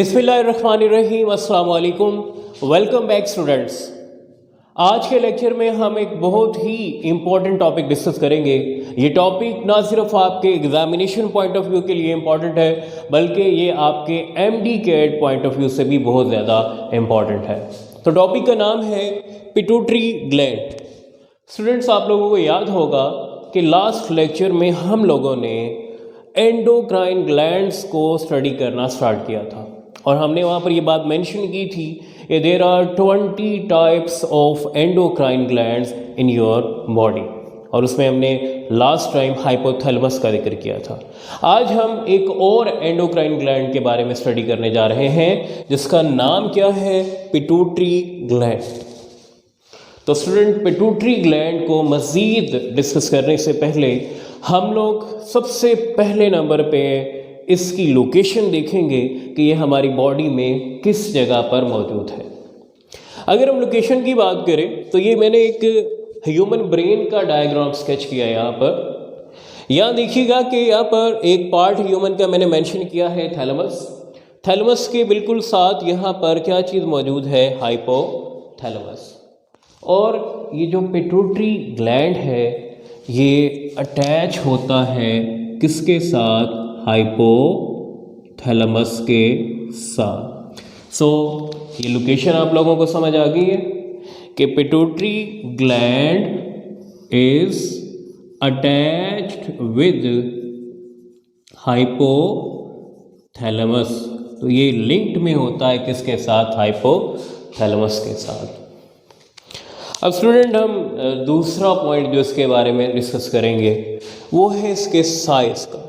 बिस्मिल्लाहिर्रहमानिर्रहीम, अस्सलाम वालेकुम। Welcome back students. आज के लेक्चर में हम एक बहुत ही इम्पॉर्टेंट टॉपिक डिस्कस करेंगे। ये टॉपिक ना सिर्फ आपके एग्जामिनेशन पॉइंट ऑफ व्यू के लिए इम्पॉर्टेंट है, बल्कि ये आपके MD CAT point of view से भी बहुत ज़्यादा इम्पॉर्टेंट है। तो टॉपिक का नाम है पिट्यूटरी ग्लैंड। स्टूडेंट्स, आप लोगों को याद होगा कि लास्ट लेक्चर में हम लोगों ने एंडोक्राइन ग्लैंड्स को स्टडी करना स्टार्ट किया था और हमने वहाँ पर ये बात मेंशन की थी कि there are 20 types of endocrine glands in your body, और उसमें हमने लास्ट टाइम हाइपोथैलेमस का जिक्र किया था। आज हम एक और एंडोक्राइन ग्लैंड के बारे में स्टडी करने जा रहे हैं जिसका नाम क्या है, पिट्यूटरी ग्लैंड। तो स्टूडेंट, पिट्यूटरी ग्लैंड को मज़ीद डिस्कस करने से पहले हम लोग सबसे पहले नंबर पे इसकी लोकेशन देखेंगे कि ये हमारी बॉडी में किस जगह पर मौजूद है। अगर हम लोकेशन की बात करें तो ये मैंने एक ह्यूमन ब्रेन का डायग्राम स्केच किया है। यहाँ देखिएगा कि यहाँ पर एक पार्ट ह्यूमन का मैंने मेंशन किया है, थैलेमस। थैलेमस के बिल्कुल साथ यहाँ पर क्या चीज़ मौजूद है, हाइपोथैलेमस। और ये जो पिट्यूटरी ग्लैंड है ये अटैच होता है किसके साथ, हाइपोथैलेमस के साथ। सो ये लोकेशन आप लोगों को समझ आ गई है कि pituitary gland is attached with hypothalamus. तो ये लिंक्ड में होता है किसके साथ, हाइपोथैलेमस के साथ। अब स्टूडेंट, हम दूसरा पॉइंट जो इसके बारे में डिस्कस करेंगे वो है इसके साइज़ का।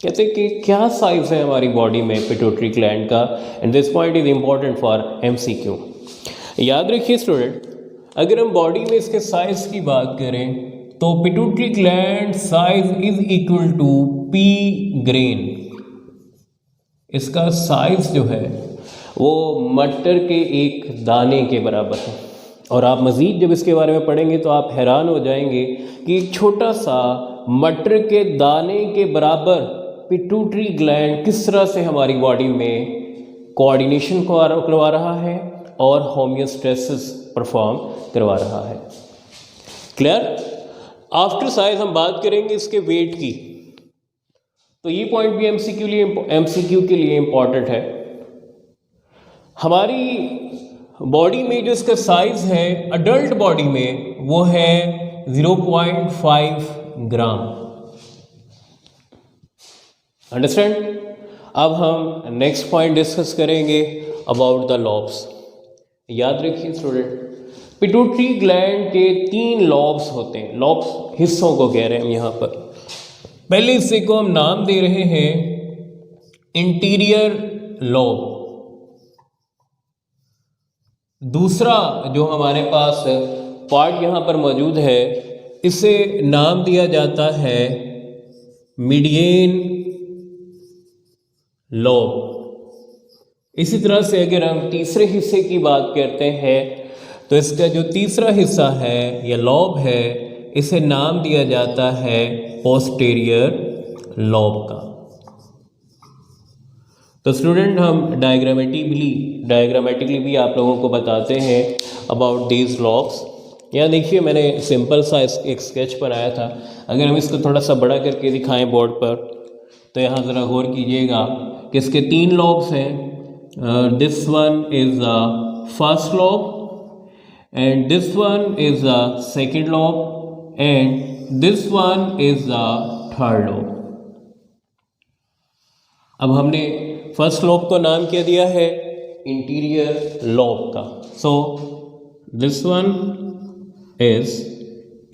कहते हैं कि क्या साइज़ है हमारी बॉडी में पिट्यूटरी ग्लैंड का, and this point is important for MCQ. याद रखिए स्टूडेंट, अगर हम बॉडी में इसके साइज़ की बात करें तो pituitary gland size is equal to pea grain. इसका साइज जो है वो मटर के एक दाने के बराबर है। और आप मज़ीद जब इसके बारे में पढ़ेंगे तो आप हैरान हो जाएंगे कि एक छोटा सा मटर के दाने के बराबर पिट्यूटरी ग्लैंड किस तरह से हमारी बॉडी में कोऑर्डिनेशन करवा रहा है और होमियोस्टेसिस परफॉर्म करवा रहा है। क्लियर? आफ्टर साइज हम बात करेंगे इसके वेट की। तो ये पॉइंट भी एमसीक्यू के लिए इम्पॉर्टेंट है। हमारी बॉडी में जो इसका साइज है अडल्ट बॉडी में वो है 0.5 ग्राम। अंडरस्टैंड? अब हम नेक्स्ट पॉइंट डिस्कस करेंगे अबाउट द लॉब्स। याद रखिए स्टूडेंट, पिट्यूटरी ग्लैंड के 3 लॉब्स होते हैं। लॉब्स हिस्सों को कह रहे हैं हम यहाँ पर। पहले हिस्से को हम नाम दे रहे हैं इंटीरियर लॉब। दूसरा जो हमारे पास पार्ट यहाँ पर मौजूद है इसे नाम दिया जाता है मीडियन लॉब। इसी तरह से अगर हम तीसरे हिस्से की बात करते हैं तो इसका जो तीसरा हिस्सा है या लॉब है इसे नाम दिया जाता है पोस्टीरियर लॉब का। तो स्टूडेंट, हम डायग्रामेटिकली भी आप लोगों को बताते हैं अबाउट दीज लॉब्स। यहाँ देखिए, मैंने सिंपल सा एक स्केच बनाया था। अगर हम इसको थोड़ा सा बड़ा करके दिखाएं बोर्ड पर तो यहाँ ज़रा गौर कीजिएगा कि इसके 3 लॉब्स हैं। This one is the first lobe and this one is the second lobe and this one is the third lobe. अब हमने फर्स्ट लॉब को नाम क्या दिया है, इंटीरियर लॉब का। So this one is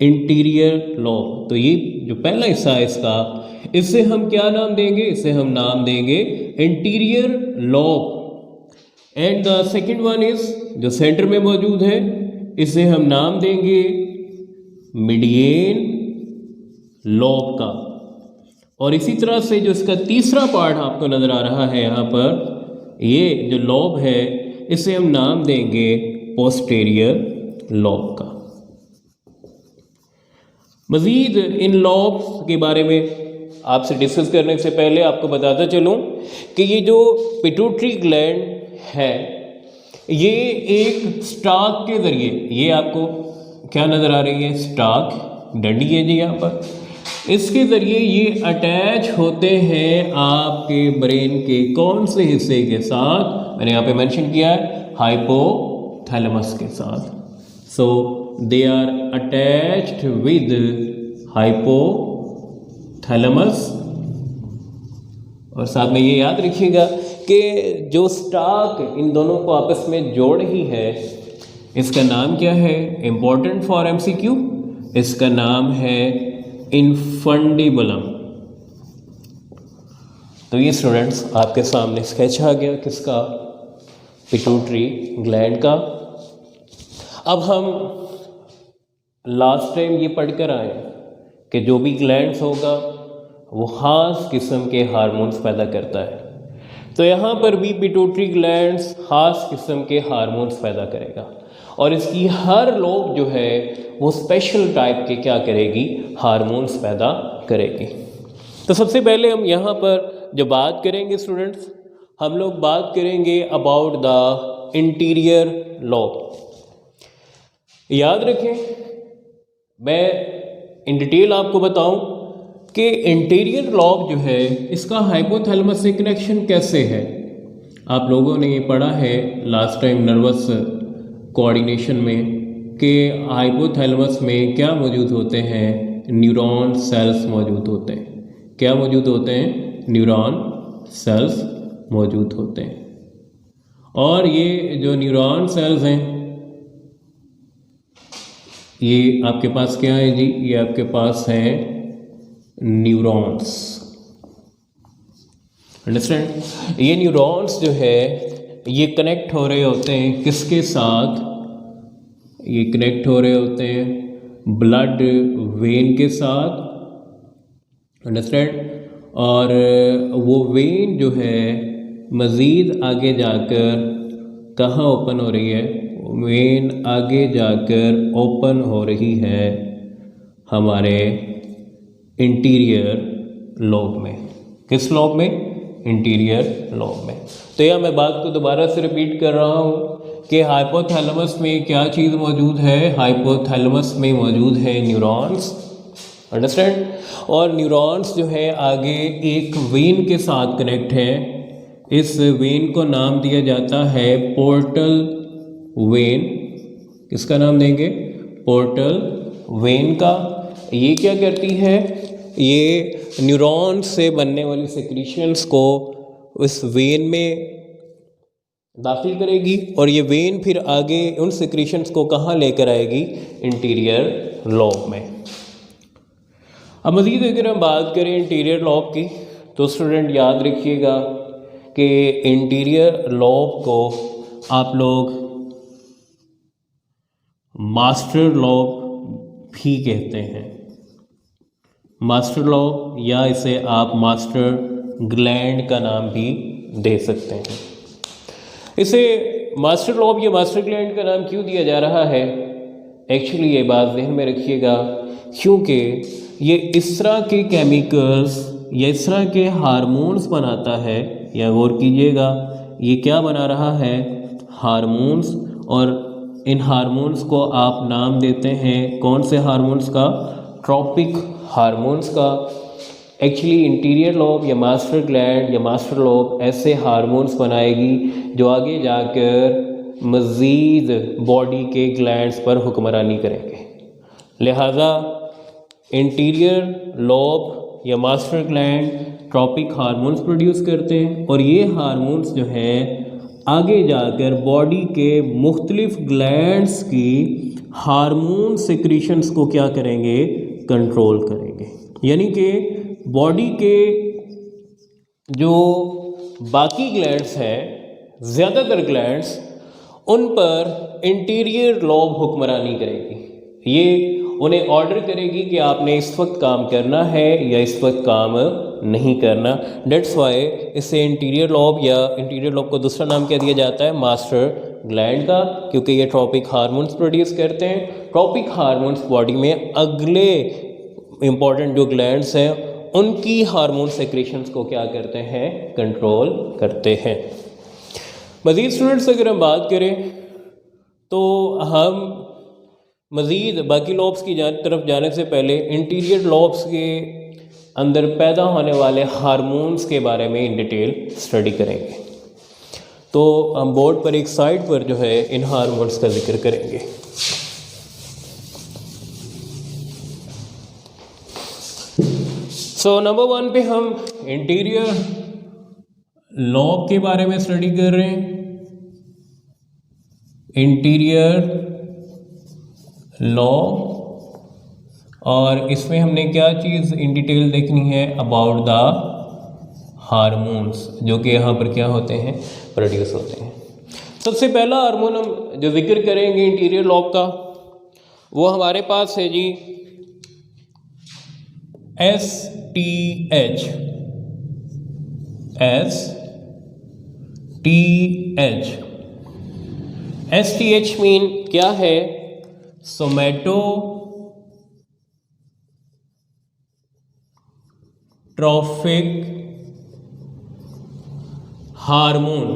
interior lobe. तो ये जो पहला हिस्सा है इसका, इसे हम क्या नाम देंगे, इसे हम नाम देंगे interior lobe. And the second one is जो सेंटर में मौजूद है, इसे हम नाम देंगे मीडियन लॉब का। और इसी तरह से जो इसका तीसरा पार्ट आपको नज़र आ रहा है यहाँ पर, ये जो लॉब है इसे हम नाम देंगे पोस्टीरियर लॉब का। मज़ीद इन लॉब्स के बारे में आपसे डिस्कस करने से पहले आपको बताता चलूँ कि ये जो पिट्यूटरी ग्लैंड है ये एक स्टाक के ज़रिए, ये आपको क्या नज़र आ रही है, स्टाक डंडी है जी यहाँ पर, इसके ज़रिए ये अटैच होते हैं आपके ब्रेन के कौन से हिस्से के साथ, मैंने यहाँ पे मेंशन किया है हाइपोथैलेमस के साथ। So they are attached with hypothalamus. और साथ में ये याद रखिएगा कि जो स्टाक इन दोनों को आपस में जोड़ रही है इसका नाम क्या है, इंपॉर्टेंट फॉर एमसीक्यू, इसका नाम है इन्फंडिबुलम। तो ये स्टूडेंट्स आपके सामने स्केच आ गया किसका, पिट्यूटरी ग्लैंड का। अब हम लास्ट टाइम ये पढ़कर आए कि जो भी ग्लैंड्स होगा वो ख़ास किस्म के हार्मोन्स पैदा करता है, तो यहाँ पर भी पिट्यूटरी ग्लैंड्स ख़ास किस्म के हार्मोन्स पैदा करेगा और इसकी हर लोब जो है वो स्पेशल टाइप के क्या करेगी, हार्मोन्स पैदा करेगी। तो सबसे पहले हम यहाँ पर जो बात करेंगे स्टूडेंट्स, हम लोग बात करेंगे अबाउट द इंटीरियर लोब। याद रखें, मैं इन डिटेल आपको बताऊं कि इंटीरियर लोब जो है इसका हाइपोथैलेमस से कनेक्शन कैसे है। आप लोगों ने ये पढ़ा है लास्ट टाइम नर्वस कोऑर्डिनेशन में कि हाइपोथैलेमस में क्या मौजूद होते हैं, न्यूरॉन सेल्स मौजूद होते हैं। क्या मौजूद होते हैं, न्यूरॉन सेल्स मौजूद होते हैं। और ये जो न्यूरॉन सेल्स हैं ये आपके पास क्या है जी, ये आपके पास है न्यूरॉन्स। अंडरस्टैंड, ये न्यूरॉन्स जो है ये कनेक्ट हो रहे होते हैं किसके साथ, ये कनेक्ट हो रहे होते हैं ब्लड वेन के साथ। अंडरस्टैंड, और वो वेन जो है मज़ीद आगे जाकर कहाँ ओपन हो रही है, वेन आगे जाकर ओपन हो रही है हमारे इंटीरियर लोब में। किस लोब में, इंटीरियर लोब में। तो यह मैं बात को दोबारा से रिपीट कर रहा हूँ कि हाइपोथैलेमस में क्या चीज़ मौजूद है, हाइपोथैलेमस में मौजूद है न्यूरॉन्स। अंडरस्टैंड, और न्यूरॉन्स जो है आगे एक वेन के साथ कनेक्ट है। इस वेन को नाम दिया जाता है पोर्टल वेन। किसका नाम देंगे, पोर्टल वेन का। ये क्या करती है, ये न्यूरॉन से बनने वाली सेक्रीशंस को इस वेन में दाखिल करेगी और ये वेन फिर आगे उन सेक्रीशंस को कहाँ लेकर आएगी, इंटीरियर लोब में। अब मज़ीद अगर हम बात करें इंटीरियर लोब की तो स्टूडेंट याद रखिएगा कि इंटीरियर लोब को आप लोग मास्टर लोब भी कहते हैं। मास्टर लोब या इसे आप मास्टर ग्लैंड का नाम भी दे सकते हैं। इसे मास्टर लोब या मास्टर ग्लैंड का नाम क्यों दिया जा रहा है, एक्चुअली ये बात ध्यान में रखिएगा क्योंकि ये इस तरह के केमिकल्स या इस तरह के हार्मोन्स बनाता है, या गौर कीजिएगा ये क्या बना रहा है, हार्मोन्स। और इन हार्मोन्स को आप नाम देते हैं कौन से हार्मोन्स का, ट्रॉपिक हार्मोन्स का। एक्चुअली इंटीरियर लोब या मास्टर ग्लैंड या मास्टर लोब ऐसे हार्मोन्स बनाएगी जो आगे जाकर मज़ीद बॉडी के ग्लैंड्स पर हुक्मरानी करेंगे। लिहाजा इंटीरियर लोब या master gland tropic hormones produce करते हैं और ये हार्मोन्स जो हैं आगे जाकर बॉडी के मुख्तलिफ ग्लैंड्स की हार्मोन सिक्रीशंस को क्या करेंगे, कंट्रोल करेंगे। यानी कि बॉडी के जो बाकी ग्लैंड्स हैं, ज़्यादातर ग्लैंड्स, उन पर इंटीरियर लोब हुक्मरानी करेगी। ये उन्हें ऑर्डर करेगी कि आपने इस वक्त काम करना है या इस वक्त काम नहीं करना। डेट्स वाई इसे इंटीरियर लोब या इंटीरियर लोब को दूसरा नाम क्या दिया जाता है, मास्टर ग्लैंड का, क्योंकि ये ट्रॉपिक हार्मोन्स प्रोड्यूस करते हैं। ट्रॉपिक हार्मोन्स बॉडी में अगले इम्पॉर्टेंट जो ग्लैंड्स हैं उनकी हार्मोन सेक्रेशंस को क्या करते हैं, कंट्रोल करते हैं। मज़ीद स्टूडेंट्स अगर हम बात करें तो हम मज़ीद बाकी लॉब्स की तरफ जाने से पहले इंटीरियर लॉब्स के अंदर पैदा होने वाले हार्मोन्स के बारे में इन डिटेल स्टडी करेंगे। तो हम बोर्ड पर एक साइड पर जो है इन हार्मोन्स का जिक्र करेंगे। सो नंबर 1 पे हम इंटीरियर लॉब के बारे में स्टडी कर रहे हैं। इंटीरियर लॉब, और इसमें हमने क्या चीज़ इन डिटेल देखनी है, अबाउट द हार्मोन्स, जो कि यहाँ पर क्या होते हैं, प्रोड्यूस होते हैं। सबसे पहला हार्मोन हम जो जिक्र करेंगे इंटीरियर लॉब का, वो हमारे पास है जी STH। STH मीन क्या है, सोमैटोट्रॉफिक हार्मोन।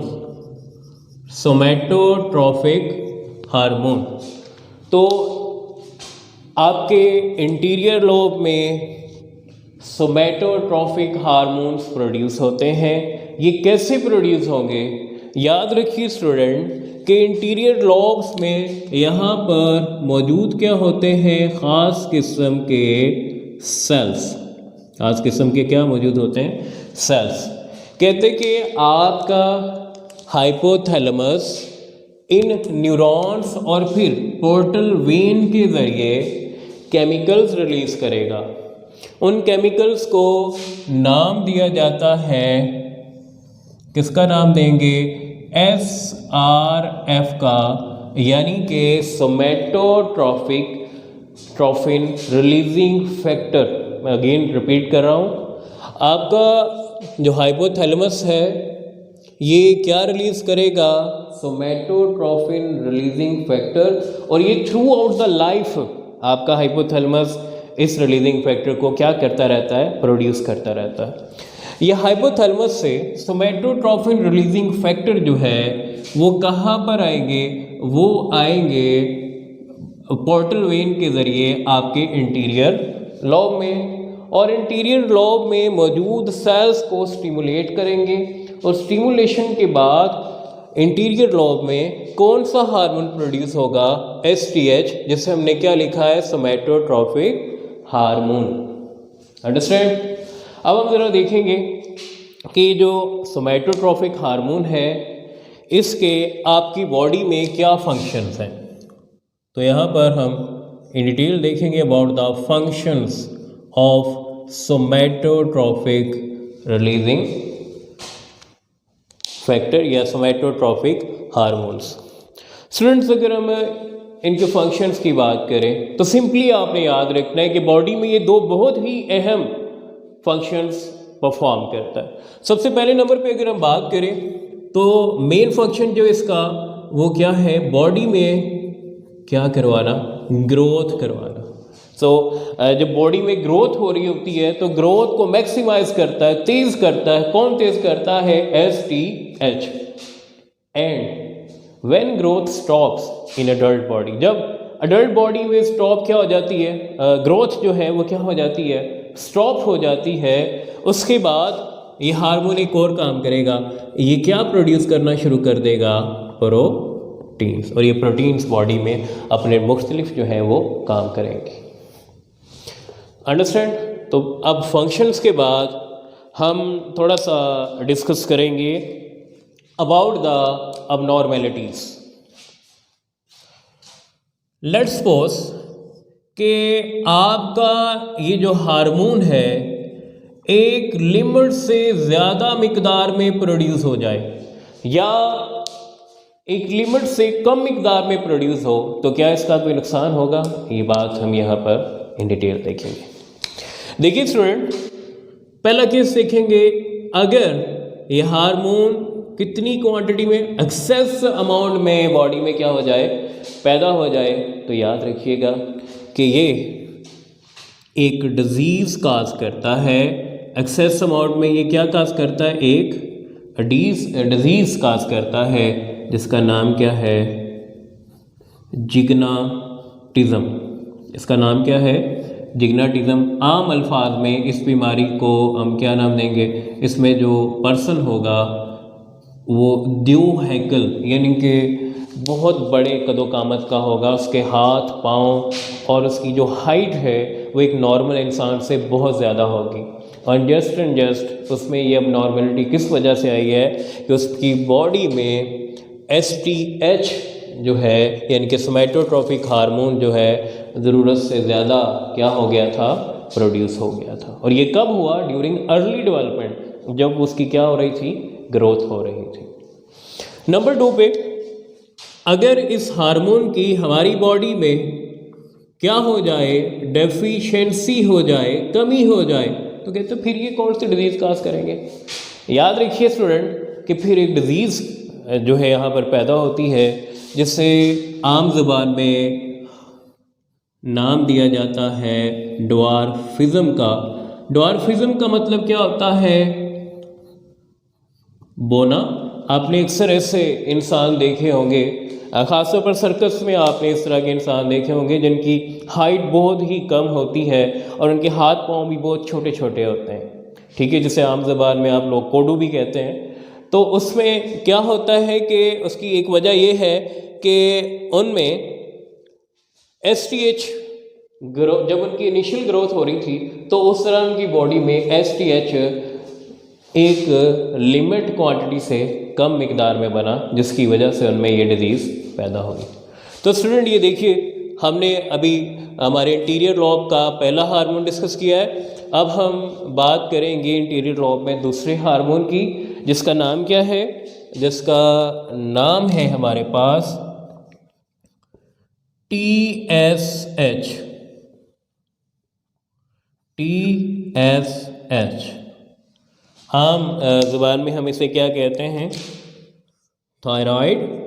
सोमैटोट्रॉफिक हार्मोन तो आपके इंटीरियर लोब में सोमैटोट्रॉफिक हार्मोन्स प्रोड्यूस होते हैं। ये कैसे प्रोड्यूस होंगे, याद रखिए स्टूडेंट कि इंटीरियर लॉब्स में यहाँ पर मौजूद क्या होते हैं, ख़ास किस्म के सेल्स। ख़ास किस्म के क्या मौजूद होते हैं, सेल्स। कहते कि आपका हाइपोथैलेमस इन न्यूरॉन्स और फिर पोर्टल वेन के ज़रिए केमिकल्स रिलीज़ करेगा। उन केमिकल्स को नाम दिया जाता है, किसका नाम देंगे, SRF का, यानी कि सोमैटोट्रॉफिन रिलीजिंग फैक्टर। मैं अगेन रिपीट कर रहा हूँ, आपका जो हाइपोथैलेमस है ये क्या रिलीज़ करेगा, सोमैटोट्रॉफिन रिलीजिंग फैक्टर, और ये थ्रू आउट द लाइफ आपका हाइपोथैलेमस इस रिलीजिंग फैक्टर को क्या करता रहता है, प्रोड्यूस करता रहता है। ये हाइपोथैलेमस से सोमैटोट्रॉफिन रिलीजिंग फैक्टर जो है वो कहाँ पर आएंगे, वो आएंगे पोर्टल वेन के ज़रिए आपके इंटीरियर लॉब में, और इंटीरियर लॉब में मौजूद सेल्स को स्टिमुलेट करेंगे, और स्टिमुलेशन के बाद इंटीरियर लॉब में कौन सा हार्मोन प्रोड्यूस होगा, STH, जिसे हमने क्या लिखा है, सोमैटोट्रॉफिक हार्मोन। अंडरस्टैंड। अब हम ज़रा देखेंगे कि जो सोमैटोट्रॉफिक हार्मोन है इसके आपकी बॉडी में क्या फंक्शंस हैं। तो यहाँ पर हम इन डिटेल देखेंगे about the functions of somatotrophic releasing factor या सोमैटोट्रॉफिक हार्मोन्स। स्टूडेंट्स अगर हम इनके फंक्शंस की बात करें तो सिंपली आपने याद रखना है कि बॉडी में ये दो बहुत ही अहम फंक्शंस परफॉर्म करता है। सबसे पहले नंबर पे अगर हम बात करें तो मेन फंक्शन जो इसका वो क्या है, बॉडी में क्या करवाना, ग्रोथ करवाना। जब बॉडी में ग्रोथ हो रही होती है तो ग्रोथ को मैक्सिमाइज करता है, तेज़ करता है। कौन तेज़ करता है, STH। And when growth stops in adult body, जब अडल्ट बॉडी में स्टॉप क्या हो जाती है, ग्रोथ जो है वो क्या हो जाती है, स्टॉप हो जाती है, उसके बाद ये हार्मोन एक और काम करेगा, ये क्या प्रोड्यूस करना शुरू कर देगा, प्रोटीन्स। और ये प्रोटीन्स बॉडी में अपने मुख्तलिफ जो है वो काम करेंगे। अंडरस्टैंड। तो अब फंक्शंस के बाद हम थोड़ा सा डिस्कस करेंगे about the abnormalities. Let's suppose कि आपका ये जो हार्मोन है एक लिमिट से ज़्यादा मिकदार में प्रोड्यूस हो जाए या एक लिमिट से कम मिकदार में प्रोड्यूस हो, तो क्या इसका कोई नुकसान होगा, ये बात हम यहाँ पर इन डिटेल देखेंगे। देखिए स्टूडेंट, पहला केस देखेंगे, अगर ये हार्मोन कितनी क्वांटिटी में, एक्सेस अमाउंट में बॉडी में क्या हो जाए, पैदा हो जाए, तो याद रखिएगा कि ये एक डिजीज़ काज करता है। एक्सेस अमाउंट में ये क्या काज करता है, एक डिजीज़ काज करता है जिसका नाम क्या है, जिग्नाटिज्म। इसका नाम क्या है, जिग्नाटिज्म। आम अल्फाज में इस बीमारी को हम क्या नाम देंगे, इसमें जो पर्सन होगा वो द्योहेकल यानी कि बहुत बड़े कदोकामत का होगा, उसके हाथ पाँव और उसकी जो हाइट है वो एक नॉर्मल इंसान से बहुत ज़्यादा होगी। और जस्ट एंड जस्ट उसमें ये अब नॉर्मलिटी किस वजह से आई है कि उसकी बॉडी में STH जो है यानी कि सोमैटोट्रोपिक हार्मोन जो है ज़रूरत से ज़्यादा क्या हो गया था, प्रोड्यूस हो गया था। और ये कब हुआ, ड्यूरिंग अर्ली डेवलपमेंट, जब उसकी क्या हो रही थी, ग्रोथ हो रही थी। नंबर 2 पे अगर इस हार्मोन की हमारी बॉडी में क्या हो जाए, डेफिशिएंसी हो जाए, कमी हो जाए, तो कहते फिर ये कौन सी डिजीज़ काज करेंगे। याद रखिए स्टूडेंट कि फिर एक डिजीज़ जो है यहाँ पर पैदा होती है जिसे आम ज़बान में नाम दिया जाता है ड्वार्फिज्म का। ड्वार्फिज्म का मतलब क्या होता है, बोना। आपने अक्सर ऐसे इंसान देखे होंगे, ख़ासतौर पर सर्कस में आपने इस तरह के इंसान देखे होंगे जिनकी हाइट बहुत ही कम होती है और उनके हाथ पाँव भी बहुत छोटे छोटे होते हैं, ठीक है, जिसे आम ज़बान में आप लोग कोडू भी कहते हैं। तो उसमें क्या होता है कि उसकी एक वजह यह है कि उनमें STH जब उनकी इनिशियल ग्रोथ हो रही थी तो उस तरह उनकी बॉडी में STH एक लिमिट क्वांटिटी से कम मिकदार में बना, जिसकी वजह से उनमें ये डिजीज़ पैदा हुई। तो स्टूडेंट ये देखिए, हमने अभी हमारे इंटीरियर लॉब का पहला हार्मोन डिस्कस किया है। अब हम बात करेंगे इंटीरियर लॉब में दूसरे हार्मोन की, जिसका नाम क्या है, जिसका नाम है हमारे पास TSH। आम ज़ुबान में हम इसे क्या कहते हैं, thyroid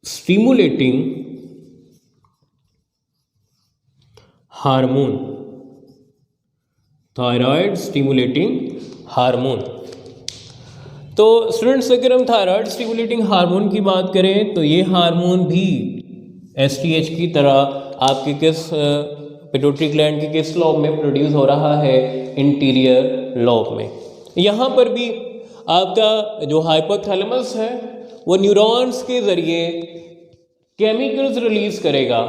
stimulating hormone. Thyroid stimulating hormone. तो स्टूडेंट्स अगर हम थायराइड स्टिमुलेटिंग हार्मोन की बात करें तो ये हार्मोन भी STH की तरह आपके किस पिट्यूटरी ग्लैंड के किस लॉब में प्रोड्यूस हो रहा है, इंटीरियर लॉब में। यहाँ पर भी आपका जो हाइपोथैलेमस है वो न्यूरॉन्स के ज़रिए केमिकल्स रिलीज़ करेगा।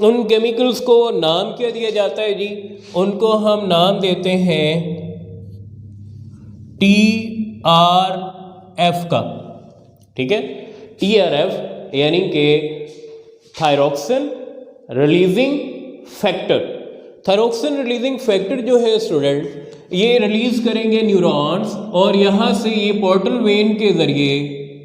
उन केमिकल्स को नाम क्या दिया जाता है जी, उनको हम नाम देते हैं TRF का, ठीक है, TRF यानी कि thyroxine releasing factor. Thyroxine releasing factor जो है स्टूडेंट, ये रिलीज करेंगे न्यूरॉन्स और यहाँ से ये पोर्टल वेन के ज़रिए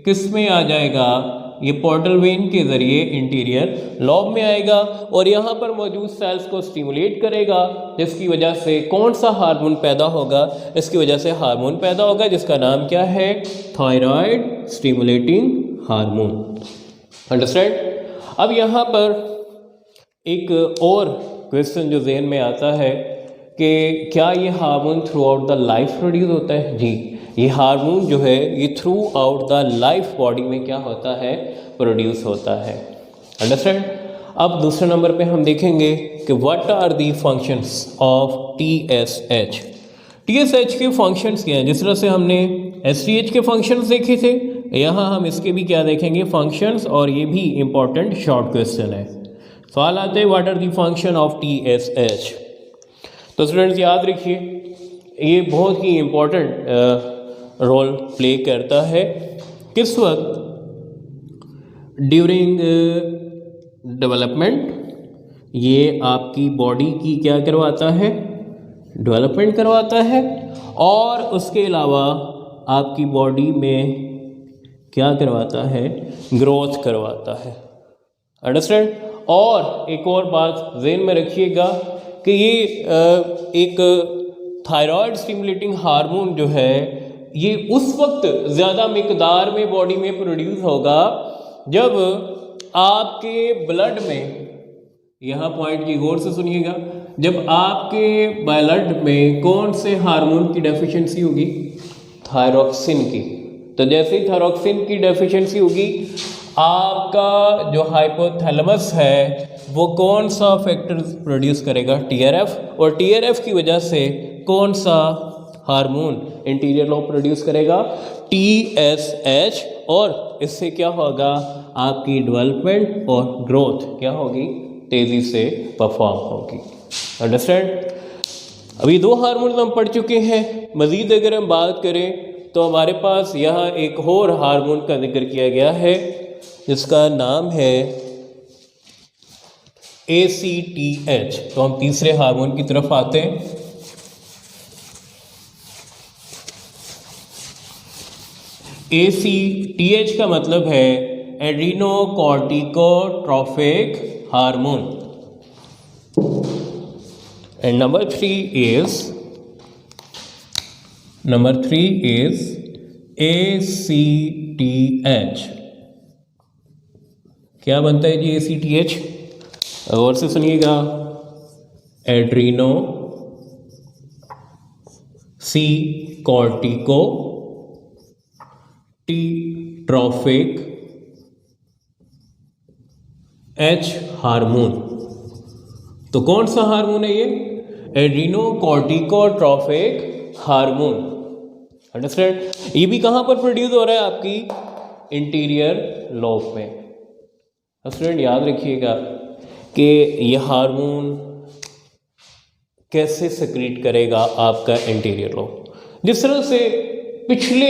किस में आ जाएगा, ये पोर्टल वेन के ज़रिए इंटीरियर लॉब में आएगा और यहाँ पर मौजूद सेल्स को स्टिमुलेट करेगा, जिसकी वजह से कौन सा हार्मोन पैदा होगा, इसकी वजह से हार्मोन पैदा होगा जिसका नाम क्या है, थायराइड स्टिमुलेटिंग हार्मोन। अंडरस्टैंड। अब यहाँ पर एक और क्वेश्चन जो जहन में आता है कि क्या ये hormone through out the life produce होता है। जी, ये हार्मोन जो है ये through out the life body में क्या होता है, प्रोड्यूस होता है। अंडरस्टैंड। अब दूसरे नंबर पे हम देखेंगे कि what are the functions of TSH। TSH के फंक्शंस क्या हैं, जिस तरह से हमने STH के फंक्शंस देखे थे, यहाँ हम इसके भी क्या देखेंगे, फंक्शंस, और ये भी इंपॉर्टेंट शॉर्ट क्वेश्चन है। सवाल आते हैं what are the function of TSH। तो स्टूडेंट्स याद रखिए, ये बहुत ही इम्पॉर्टेंट रोल प्ले करता है। किस वक्त, ड्यूरिंग डेवलपमेंट, ये आपकी बॉडी की क्या करवाता है, डेवलपमेंट करवाता है, और उसके अलावा आपकी बॉडी में क्या करवाता है, ग्रोथ करवाता है। अंडरस्टैंड। और एक और बात ज़हन में रखिएगा कि ये एक थायराइड स्टिमुलेटिंग हार्मोन जो है ये उस वक्त ज़्यादा मिकदार में बॉडी में प्रोड्यूस होगा जब आपके ब्लड में यहाँ पॉइंट की गौर से सुनिएगा, जब आपके ब्लड में कौन से हार्मोन की डेफिशिएंसी होगी? थायरॉक्सिन की। तो जैसे ही थायरॉक्सिन की डेफिशिएंसी होगी, आपका जो हाइपोथैलेमस है वो कौन सा फैक्टर प्रोड्यूस करेगा? टीआरएफ। और टीआरएफ की वजह से कौन सा हार्मोन इंटीरियर लोब प्रोड्यूस करेगा? टीएसएच। और इससे क्या होगा? आपकी डेवलपमेंट और ग्रोथ क्या होगी? तेज़ी से परफॉर्म होगी। अंडरस्टैंड? अभी दो हार्मोन हम पढ़ चुके हैं। मज़ीद अगर हम बात करें तो हमारे पास यहाँ एक और हार्मोन का जिक्र किया गया है जिसका नाम है ACTH। तो हम तीसरे हार्मोन की तरफ आते हैं। ACTH का मतलब है adrenocorticotrophic hormone. And number three is ACTH। क्या बनता है जी ACTH? और से सुनिएगा, adreno C cortico T trophic H hormone. तो कौन सा हार्मोन है ये? Adrenocorticotrophic hormone. अंडरस्टैंड? ये भी कहाँ पर प्रोड्यूस हो रहा है? आपकी इंटीरियर लोब में। स्टूडेंट याद रखिएगा कि ये हार्मोन कैसे सेक्रीट करेगा आपका इंटीरियर लोब। जिस तरह से पिछले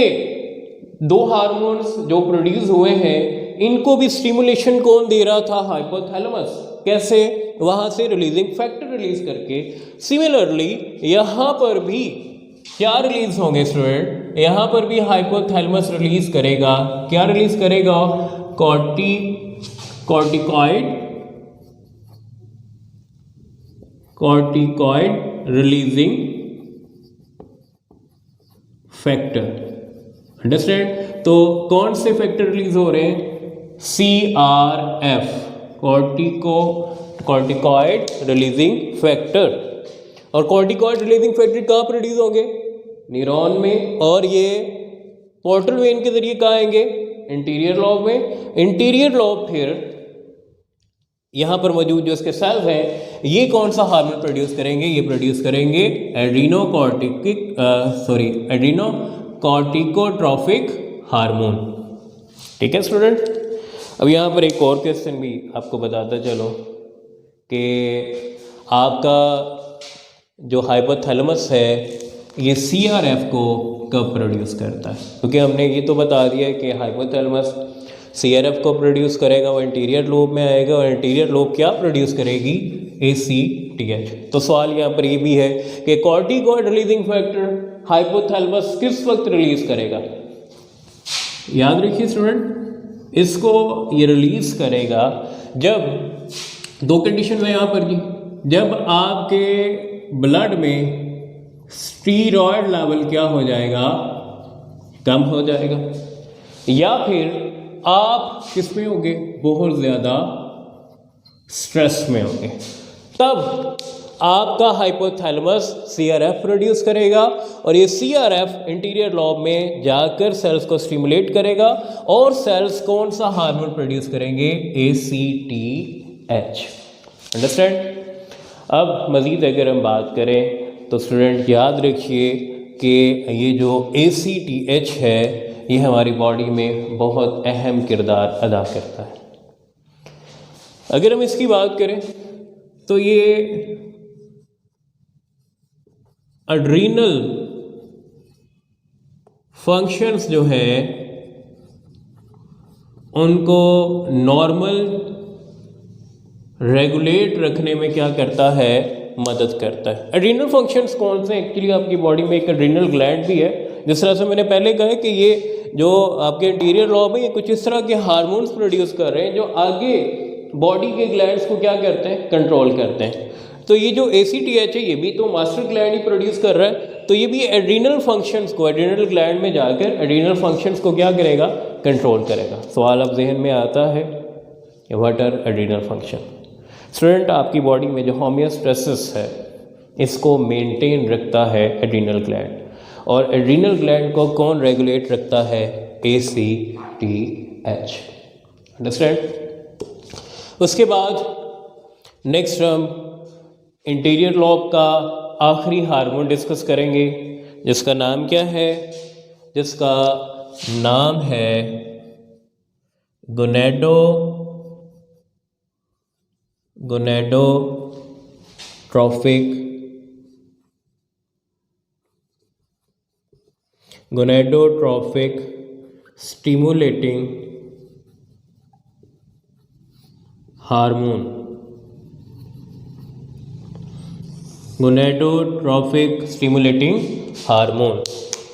दो हार्मोन्स जो प्रोड्यूस हुए हैं, इनको भी स्टिमुलेशन कौन दे रहा था? हाइपोथैलेमस। कैसे? वहाँ से रिलीजिंग फैक्टर रिलीज करके। सिमिलरली यहाँ पर भी क्या रिलीज होंगे स्टूडेंट? यहाँ पर भी हाइपोथैलेमस रिलीज करेगा। क्या रिलीज करेगा? Corticoid releasing factor. अंडरस्टैंड? तो कौन से फैक्टर रिलीज हो रहे हैं? CRF, corticoid releasing factor. और कॉर्टिकॉइड रिलीजिंग फैक्टर कहाँ प्रोड्यूस होंगे? न्यूरॉन में। और ये पोर्टल वेन के जरिए कहाँ आएंगे? इंटीरियर लोब में। इंटीरियर लोब फिर यहाँ पर मौजूद जो इसके सेल्स हैं, ये कौन सा हार्मोन प्रोड्यूस करेंगे? ये प्रोड्यूस करेंगे एड्रीनोकॉर्टिकोट्रोफिक हार्मोन। ठीक है स्टूडेंट? अब यहाँ पर एक और क्वेश्चन भी आपको बताता चलो कि आपका जो हाइपोथैलेमस है ये CRF को कब प्रोड्यूस करता है? क्योंकि हमने ये तो बता दिया है कि हाइपोथैलेमस CRF को प्रोड्यूस करेगा, वो इंटीरियर लोब में आएगा। और इंटीरियर लोब क्या प्रोड्यूस करेगी? ACTH। तो सवाल यहाँ पर ये भी है कि कॉर्टिकॉइड रिलीजिंग फैक्टर हाइपोथैलेमस किस वक्त रिलीज करेगा? याद रखिए स्टूडेंट, इसको ये रिलीज करेगा जब दो कंडीशन है यहाँ पर जी। जब आपके ब्लड में स्टीरॉयड लेवल क्या हो जाएगा? कम हो जाएगा। या फिर आप किस में होंगे? बहुत ज़्यादा स्ट्रेस में होंगे। तब आपका हाइपोथैलेमस CRF प्रोड्यूस करेगा और ये CRF इंटीरियर लोब में जाकर सेल्स को स्टिमुलेट करेगा और सेल्स कौन सा हार्मोन प्रोड्यूस करेंगे? ACTH। अंडरस्टैंड? अब मज़ीद अगर हम बात करें तो स्टूडेंट याद रखिए कि ये जो ACTH है ये हमारी बॉडी में बहुत अहम किरदार अदा करता है। अगर हम इसकी बात करें तो ये एड्रीनल फंक्शंस जो है उनको नॉर्मल रेगुलेट रखने में क्या करता है? मदद करता है। एड्रीनल फंक्शंस कौन से? एक्चुअली आपकी बॉडी में एक एड्रीनल ग्लैंड भी है। जिस तरह से मैंने पहले कहा कि ये जो आपके इंटीरियर लोब है ये कुछ इस तरह के हार्मोन्स प्रोड्यूस कर रहे हैं जो आगे बॉडी के ग्लैंड्स को क्या करते हैं? कंट्रोल करते हैं। तो ये जो ACTH है ये भी तो मास्टर ग्लैंड ही प्रोड्यूस कर रहा है। तो ये भी एड्रीनल फंक्शंस को, एड्रीनल ग्लैंड में जाकर एड्रीनल फंक्शंस को क्या करेगा? कंट्रोल करेगा। सवाल अब जहन में आता है what are adrenal function? Student, आपकी बॉडी में जो होमियोस्टेसिस है इसको मेंटेन रखता है एड्रीनल ग्लैंड, और एड्रीनल ग्लैंड को कौन रेगुलेट रखता है? ACTH। अंडरस्टैंड? उसके बाद नेक्स्ट हम इंटीरियर लॉब का आखिरी हार्मोन डिस्कस करेंगे, जिसका नाम क्या है? जिसका नाम है gonadotrophic stimulating hormone. Gonadotrophic stimulating hormone.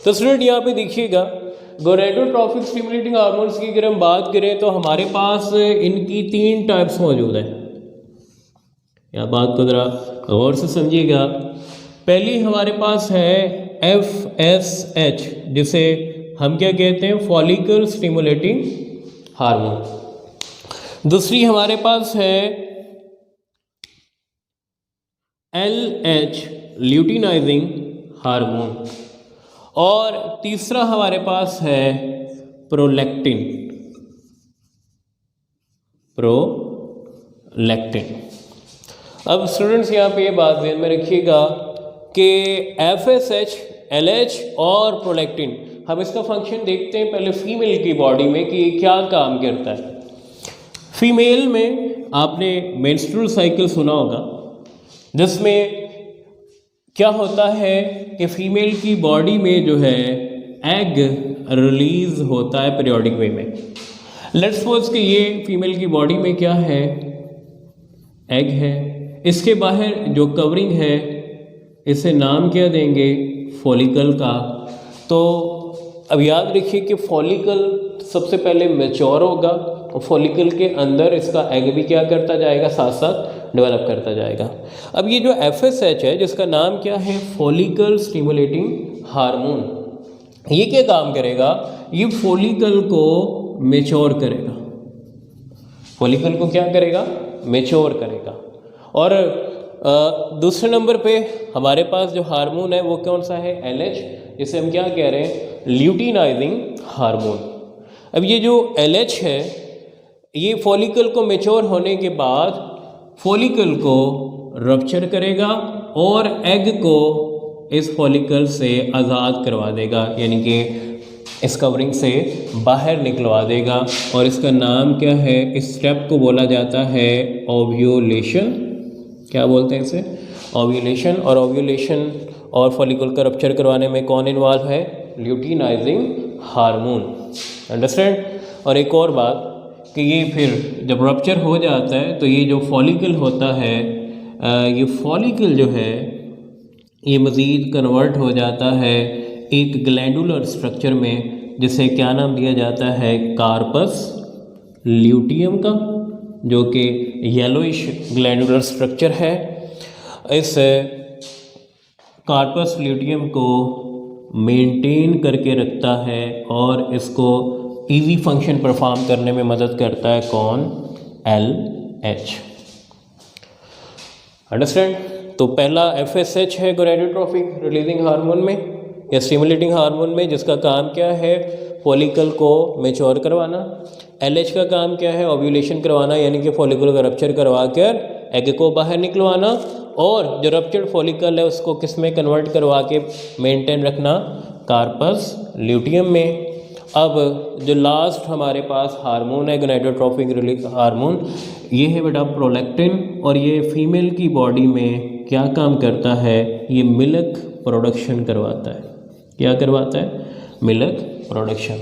तो स्टूडेंट यहाँ पे देखिएगा, गोनेडोट्रोफिक स्टिमुलेटिंग हार्मोन्स की अगर हम बात करें तो हमारे पास इनकी 3 टाइप्स मौजूद हैं। यहाँ बात को ज़रा गौर से समझिएगा। पहली हमारे पास है FSH, जिसे हम क्या कहते हैं? Follicle stimulating hormone. दूसरी हमारे पास है LH, ल्यूटिनाइजिंग हार्मोन। और तीसरा हमारे पास है प्रोलैक्टिन। अब स्टूडेंट्स यहाँ पे ये बात ध्यान में रखिएगा कि FSH, LH और प्रोलैक्टिन, हम इसका फंक्शन देखते हैं पहले फीमेल की बॉडी में कि क्या काम करता है। फीमेल में आपने मेंस्ट्रुअल साइकिल सुना होगा, जिसमें क्या होता है कि फीमेल की बॉडी में जो है एग रिलीज होता है पीरियोडिक वे में। लेट्स सपोज कि ये फीमेल की बॉडी में क्या है? एग है। इसके बाहर जो कवरिंग है इसे नाम क्या देंगे? फॉलिकल का। तो अब याद रखिए कि फॉलिकल सबसे पहले मैच्योर होगा और फॉलिकल के अंदर इसका एग भी क्या करता जाएगा? साथ साथ डेवलप करता जाएगा। अब ये जो FSH है, जिसका नाम क्या है? फॉलिकल स्टिमुलेटिंग हार्मोन, ये क्या काम करेगा? ये फॉलिकल को मैच्योर करेगा। फॉलिकल को क्या करेगा? मैच्योर करेगा। और दूसरे नंबर पे हमारे पास जो हार्मोन है वो कौन सा है? LH, जिसे हम क्या कह रहे हैं? Luteinizing hormone. अब ये जो LH है, ये फॉलिकल को मैच्योर होने के बाद फॉलिकल को रप्चर करेगा और एग को इस फॉलिकल से आज़ाद करवा देगा, यानी कि इस कवरिंग से बाहर निकलवा देगा। और इसका नाम क्या है? इस स्टेप को बोला जाता है ओव्यूलेशन। क्या बोलते हैं इसे? ओव्यूलेशन। और ओव्यूलेशन और फॉलिकल का रप्चर करवाने में कौन इन्वॉल्व है? Luteinizing hormone. अंडरस्टैंड? और एक और बात कि ये फिर जब रप्चर हो जाता है तो ये जो फॉलिकल होता है, ये फॉलिकल जो है ये मज़ीद कन्वर्ट हो जाता है एक ग्लैंडुलर स्ट्रक्चर में, जिसे क्या नाम दिया जाता है? कार्पस ल्यूटियम का, जो कि येलोइश ग्लैंडुलर स्ट्रक्चर है। इस कार्पस ल्यूटियम को मेंटेन करके रखता है और इसको ईजी फंक्शन परफॉर्म करने में मदद करता है कौन? LH। अंडरस्टैंड? तो पहला FSH है गोनेडोट्रोफिक रिलीजिंग हार्मोन में या स्टिमुलेटिंग हार्मोन में, जिसका काम क्या है? फॉलिकल को मैच्योर करवाना। LH का काम क्या है? ओव्यूलेशन करवाना, यानी कि फॉलिकल का रप्चर करवा कर एग को बाहर निकलवाना। और जो रप्चर्ड फॉलिकल है उसको किस में कन्वर्ट करवा के मेंटेन रखना? कार्पस ल्यूटियम में। अब जो लास्ट हमारे पास हार्मोन है गोनेडोट्रोफिक रिलीज हार्मोन, ये है बेटा प्रोलैक्टिन। और ये फीमेल की बॉडी में क्या काम करता है? ये मिल्क प्रोडक्शन करवाता है। क्या करवाता है? Milk production.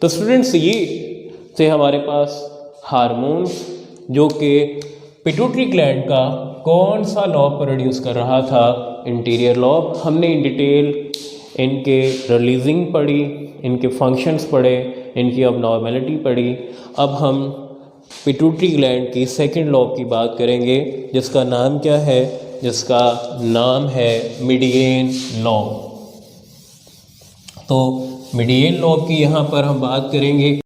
तो स्टूडेंट्स, ये थे हमारे पास हार्मोन्स जो कि पिट्यूटरी ग्लैंड का कौन सा लॉब प्रोड्यूस कर रहा था? Interior lobe. हमने इन डिटेल इनके रिलीजिंग पढ़ी, इनके फंक्शंस पढ़े, इनकी अबनॉर्मेलिटी पढ़ी। अब हम पिट्यूटरी ग्लैंड की सेकंड लॉब की बात करेंगे, जिसका नाम क्या है? जिसका नाम है मीडियन लॉब। तो मीडियन लॉब की यहाँ पर हम बात करेंगे।